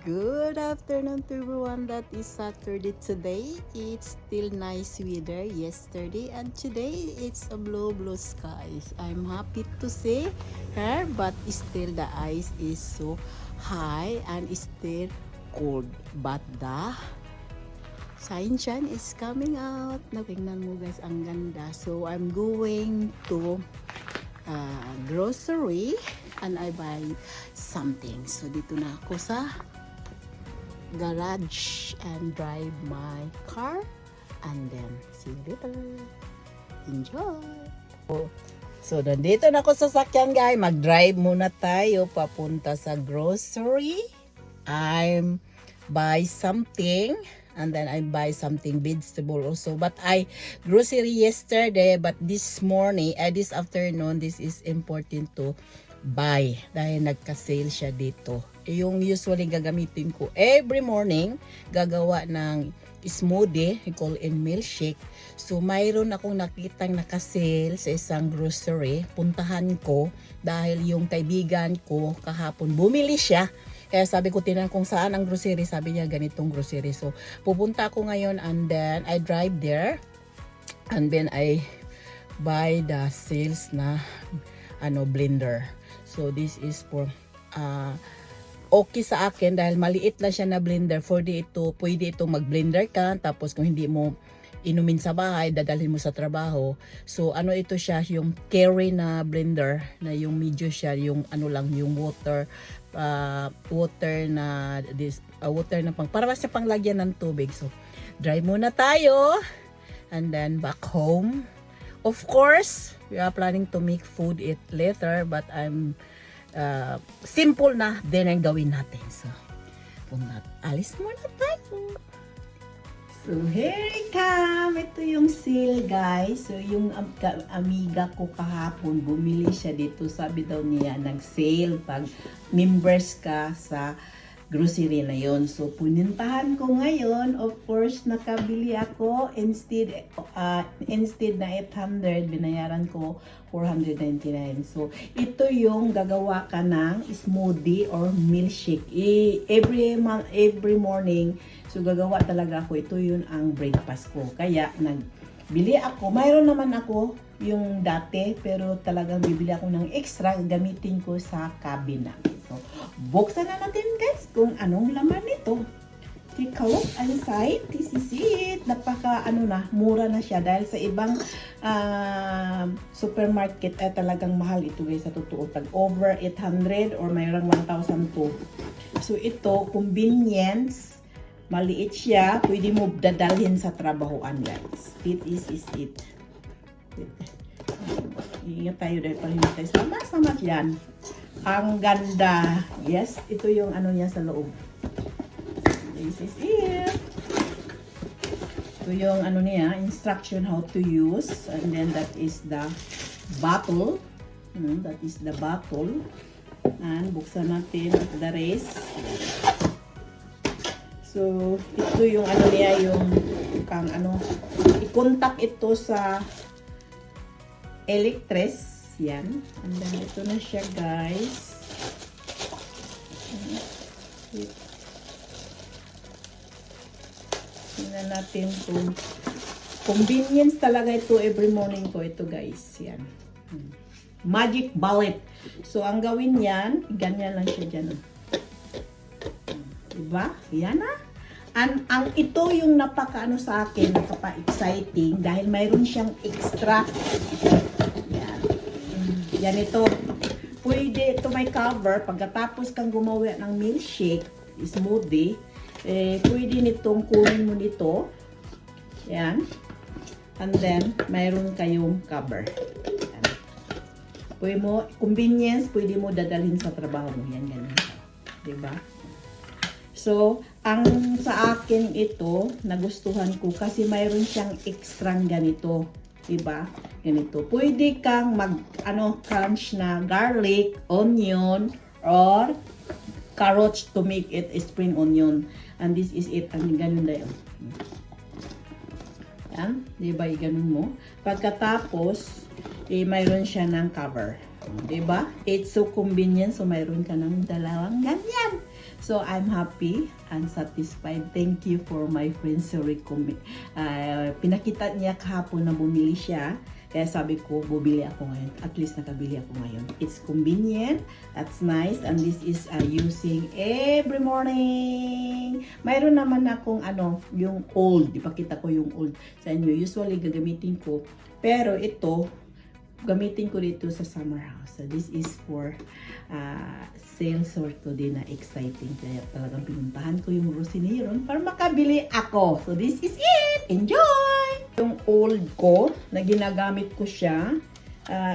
Good afternoon to everyone. That is Saturday today. It's still nice weather yesterday and today it's a blue skies. I'm happy to see her, but still the ice is so high and still cold. But the sunshine is coming out. Natingnan mo guys, ang ganda. So I'm going to grocery and I buy something. So dito na ako sa garage and drive my car and then see you later. Enjoy! So nandito na ako sa sakyan guys. Mag-drive muna tayo papunta sa grocery. I'm buy something and then I buy something vegetable also. But I grocery yesterday, but this morning, this afternoon, this is important to buy dahil nagka-sale siya dito. Yung usually gagamitin ko every morning, gagawa ng smoothie, I call in milkshake. So mayroon akong nakitang naka-sale sa isang grocery, puntahan ko dahil yung kaibigan ko kahapon bumili siya. Kaya sabi ko, tinan kung saan ang grocery. Sabi niya, ganitong grocery. So, pupunta ako ngayon and then I drive there. And then I buy the sales na blender. So, this is for okay sa akin dahil maliit lang siya na blender. Pwede ito mag-blender ka. Tapos kung hindi mo inumin sa bahay, dadalhin mo sa trabaho. So, ito siya, yung carry na blender, na yung medyo siya, yung yung water na para siya pang lagyan ng tubig. So, drive muna tayo and then back home. Of course, we are planning to make food it later, but I'm simple na din ang gawin natin. So, alis muna tayo. So, here I come. Ito yung sale, guys. So, yung amiga ko kahapon, bumili siya dito. Sabi daw niya, nag-sale pag members ka sa grocery na yon. So, punintahan ko ngayon. Of course, nakabili ako. Instead na 800, binayaran ko 499. So, ito yung gagawa ka ng smoothie or milkshake. Every morning, so gagawa talaga ako. Ito yun ang breakfast ko. Kaya, nagbili ako. Mayroon naman ako yung dati, pero talagang bibili ako ng extra, gamitin ko sa cabin namin. So, buksan na natin guys kung anong laman nito. Take a look inside. This is it. Napaka mura na siya dahil sa ibang supermarket ay talagang mahal ito guys sa totoo. Tag over 800 or mayroong 1,002. So ito, convenience. Maliit siya. Pwede mo dadalhin sa trabahoan guys. It is it. Ingat tayo dahil palimit tayo. Sama-sama yan. Ang ganda. Yes, ito yung niya sa loob. This is it. Ito yung niya, instruction how to use. And then that is the bottle. That is the bottle. And buksan natin the rest. So, ito yung niya, yung i-contact ito sa electress. Yan. And then, ito na siya, guys. Tingnan natin kung convenience talaga ito every morning ko. Ito, guys. Yan. Magic bullet. So, ang gawin yan, ganyan lang siya dyan. Diba? Yan na. Ang ito yung sa akin, napaka-exciting dahil mayroon siyang extra. Yan ito. Pwede ito may cover. Pagkatapos kang gumawa ng milkshake, smoothie, pwede nitong kunin mo nito. Yan. And then, mayroon kayong cover. Yan. Pwede mo, convenience, pwede mo dadalhin sa trabaho mo. Yan, ganyan. Diba? So, ang sa akin ito, nagustuhan ko kasi mayroon siyang extra ganito. Diba? Ganito. Pwede kang crunch na garlic, onion, or carrots to make it a spring onion. And this is it. Ang ganun na yun. Yan. Diba? Ganun mo. Pagkatapos, mayroon siya ng cover. Diba? It's so convenient. So, mayroon ka ng dalawang ganyan. So I'm happy and satisfied. Thank you for my friends who recommend. Pinakita niya kahapon na bumili siya. Kaya sabi ko, bubili ako ngayon. At least nakabili ako ngayon. It's convenient. That's nice. And this is using every morning. Mayroon naman akong yung old. Ipakita ko yung old sa inyo. Usually gagamitin ko. Pero ito, gamitin ko dito sa summer house. So this is for sales or today na exciting. Kaya talagang pinuntahan ko yung Rosineron para makabili ako. So this is it. Enjoy! Yung old ko na ginagamit ko siya.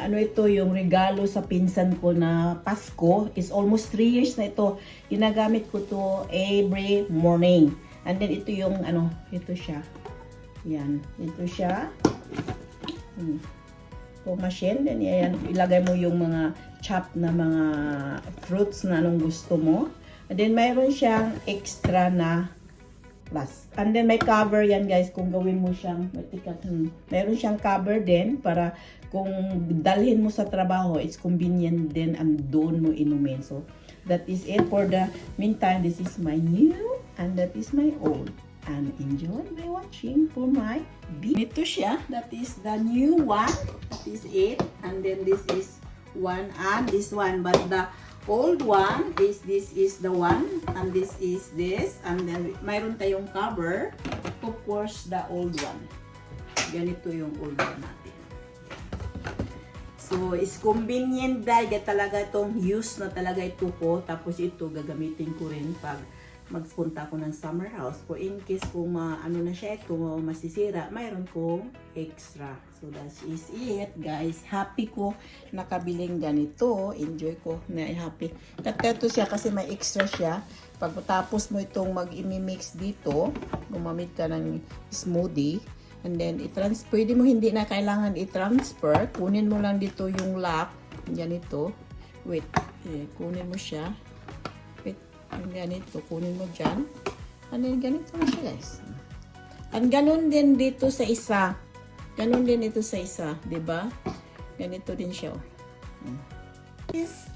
Ito yung regalo sa pinsan ko na Pasko. Is almost 3 years na ito. Ginagamit ko to every morning. And then ito yung ito siya. Yan. Ito siya. Machine. Then yan, ilagay mo yung mga chop na mga fruits na anong gusto mo. And then mayroon siyang extra na plus. And then may cover yan guys kung gawin mo siyang mayroon siyang cover din para kung dalhin mo sa trabaho, it's convenient din and doon mo inumin. So that is it for the meantime. This is my new and that is my old. And enjoy by watching for my video. Ito siya. That is the new one. That is it. And then this is one and this one. But the old one is this is the one. And this is this. And then mayroon tayong cover. Of course, the old one. Ganito yung old one natin. So, is convenient dahil talaga itong use na talaga ito ko. Tapos ito gagamitin ko rin pag magpunta ako ng summer house. For in case kung na siya, kung masisira, mayroon kong extra. So that is it, guys. Happy ko nakabiling ganito. Enjoy ko na happy. Ito siya kasi may extra siya. Pagkatapos mo itong mag-imimix dito, gumamit ka ng smoothie. And then, pwede mo hindi na kailangan i-transfer. Kunin mo lang dito yung lock. Ganito. Wait. Kunin mo siya. Yung ganito, kunin mo dyan. And then, ganito na siya, guys. And ganun din dito sa isa. Ganun din ito sa isa. Diba? Ganito din siya. It's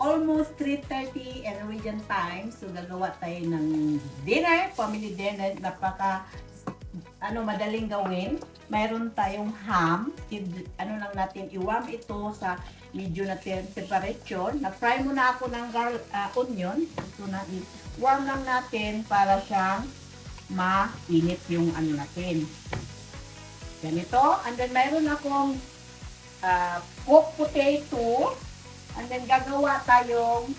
almost 3:30 Norwegian time. So, gagawa tayo ng dinner. Family dinner. Madaling gawin. Mayroon tayong ham. Lang natin, i-warm ito sa medyo na temperature. Na-fry muna ako ng onion. Ito na, i-warm lang natin para siyang mainit yung natin. Ganito. And then, mayroon akong cooked potato. And then, gagawa tayong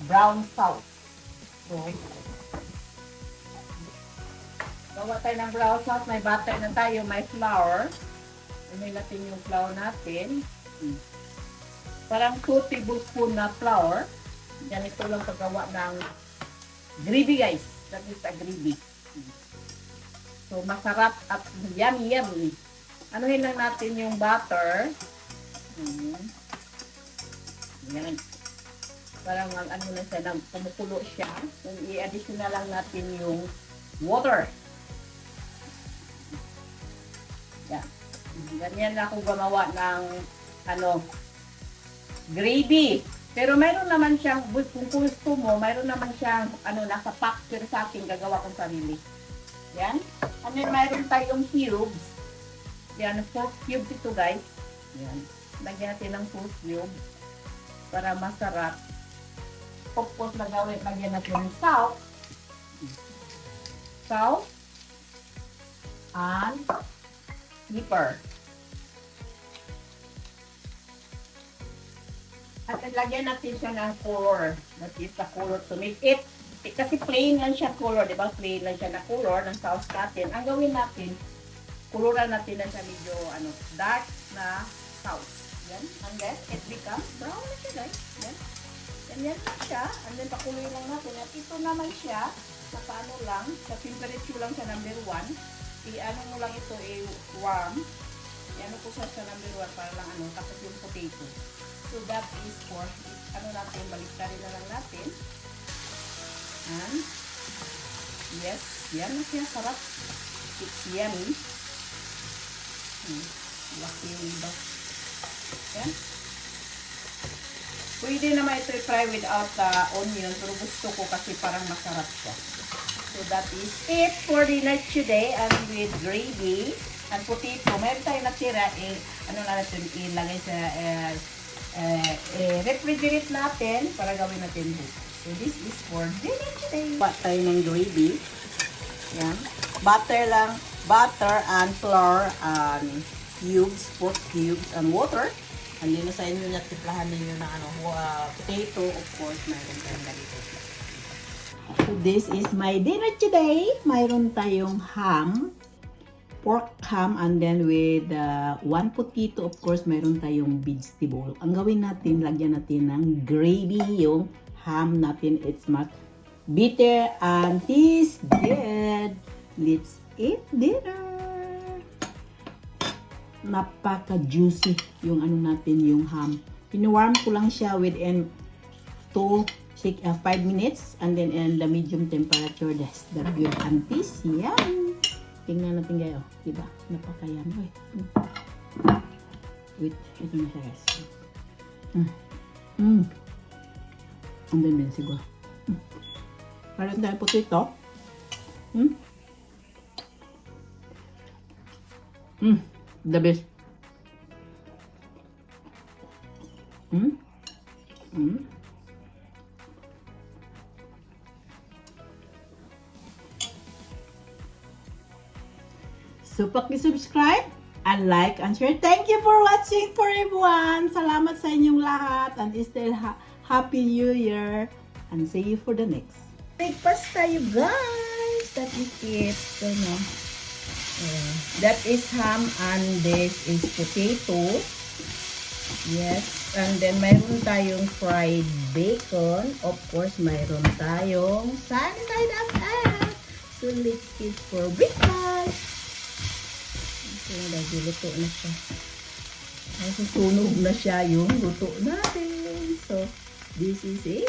brown sauce. So, gawa tayo ng brown sauce. May butter na tayo. May flour. May natin yung flour natin. Parang 2 tablespoon na flour. Yan ito lang paggawa ng gravy guys. That is a gravy. So masarap at yummy. Anuhin lang natin yung butter. Yan. Parang na siya, kumukulo siya. I-additional lang natin yung water. Yan. Ganyan na ako gumawa ng gravy. Pero mayroon naman siyang, kung gusto mo, mayroon naman siyang, nasa pack, pero sa akin, gagawa kong sarili. Yan. And then, mayroon tayong cubes. Yan, 4 cubes ito, guys. Yan. Lagyan natin ng 4 cubes para masarap. Pagpos na gawin, lagyan natin ng salt. Salt. And pepper. At lagyan natin siya ng color. That is the color to make it. Kasi plain lang siya color, di ba? Plain lang siya na color ng sauce natin. Ang gawin natin, kuluran natin na siya medyo dark na sauce. Yan. And then, it becomes brown na siya, guys. Yan. Ganyan lang siya. And then, pakuloy lang natin. At ito naman siya, sa paano lang, sa temperature lang sa number 1. I-ano mo lang ito, warm. I-ano ko sa number 1 para lang tapos yung potato. So that is for, natin, baliktarin na lang natin. And, yes, yan na siya, sarap. It's yummy. Laki yung iba. Yan. Pwede naman ito i-fry without onion, pero gusto ko kasi parang masarap siya. So that is it for dinner today, and with gravy and potato. Meron tayo natira, ano na natin, ilagay sa refrigerate natin para gawin natin bukas. So this is for dinner today. Pat tayo ng gravy. Yan. Butter lang. Butter and flour and cubes, pork cubes and water. Hindi na sa inyo na tiplahan ninyo ng potato. Of course, mayroon tayong ganito. So this is my dinner today. Mayroon tayong ham. Pork ham, and then with one potato, of course, mayroon tayong vegetable. Ang gawin natin, lagyan natin ng gravy yung ham natin. It's not bitter and tastes good. Let's eat dinner. Napaka-juicy yung ano natin, yung ham. Pinuwarm ko lang siya within 5 minutes, and then in the medium temperature. That's the good and tasty. Yan. Tingnan natin kayo. Diba? Napakayam. Wait. Ito na siya, guys. And then siguro. Parang tayo potato. The best. So, paki-subscribe and like and share. Thank you for watching for everyone. Salamat sa inyong lahat, and still Happy New Year, and see you for the next. Breakfast tayo, guys. That is it. So, no. That is ham and this is potato. Yes. And then mayroon tayong fried bacon. Of course, mayroon tayong sunny side up egg. So, let's eat for breakfast. So, luto na siya. Nasusunog na siya yung luto natin. So, this is it.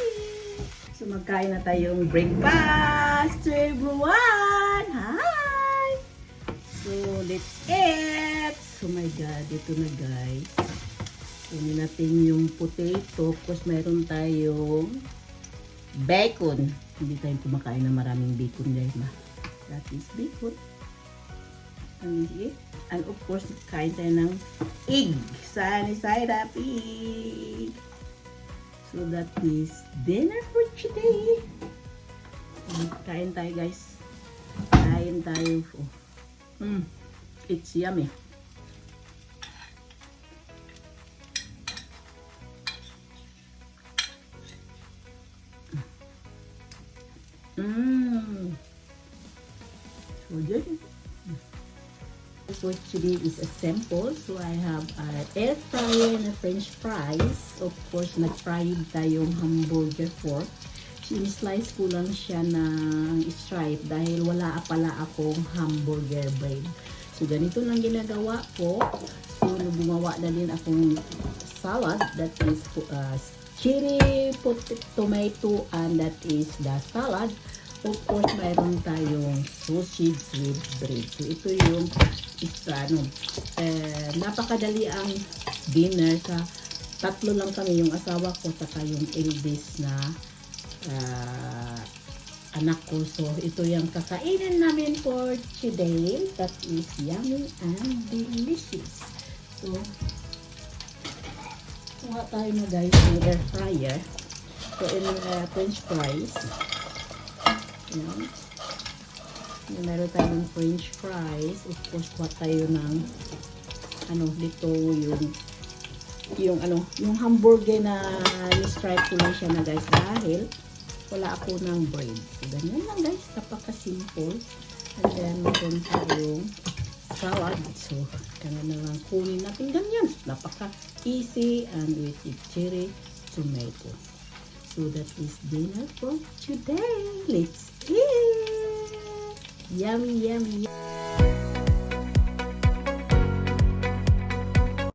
So, magkain na tayong breakfast to everyone. Hi! So, let's eat. Oh my God, ito na guys. Kunin natin yung potato. Of course, mayroon tayong bacon. Hindi tayo kumakain ng maraming bacon guys. That is bacon. And this is it. And of course, kain tayo ng egg. Sunny side up egg. So that is dinner for today. Kain tayo guys. Kain tayo. It's yummy. So good. For today is a sample. So I have an air fryer and a french fries. Of course, nag-fry tayong hamburger fork. Sinislice ko lang siya ng stripe dahil wala pala akong hamburger bread. So ganito lang ginagawa ko. So gumawa na din akong salad. That is cherry tomato, and that is the salad. Of course, mayroon tayong sausage with bread. So, ito yung napakadali ang dinner. Tatlo lang kami, yung asawa ko, saka yung eldest na anak ko. So, ito yung kakainin namin for today. That is yummy and delicious. So, kuha tayo na guys ng air fryer. So, in french fries. Yan. Meron tayong french fries. Of course, kuha tayo ng dito yung hamburger na ni-stripe ko lang siya na guys dahil wala ako ng bread. So, ganyan lang guys. Napaka-simple. And then, meron tayong salad. So, ganyan na lang kunin natin ganyan. Napaka-easy and with cherry tomato. So that is dinner for today. Let's eat. Yummy, yummy, yummy.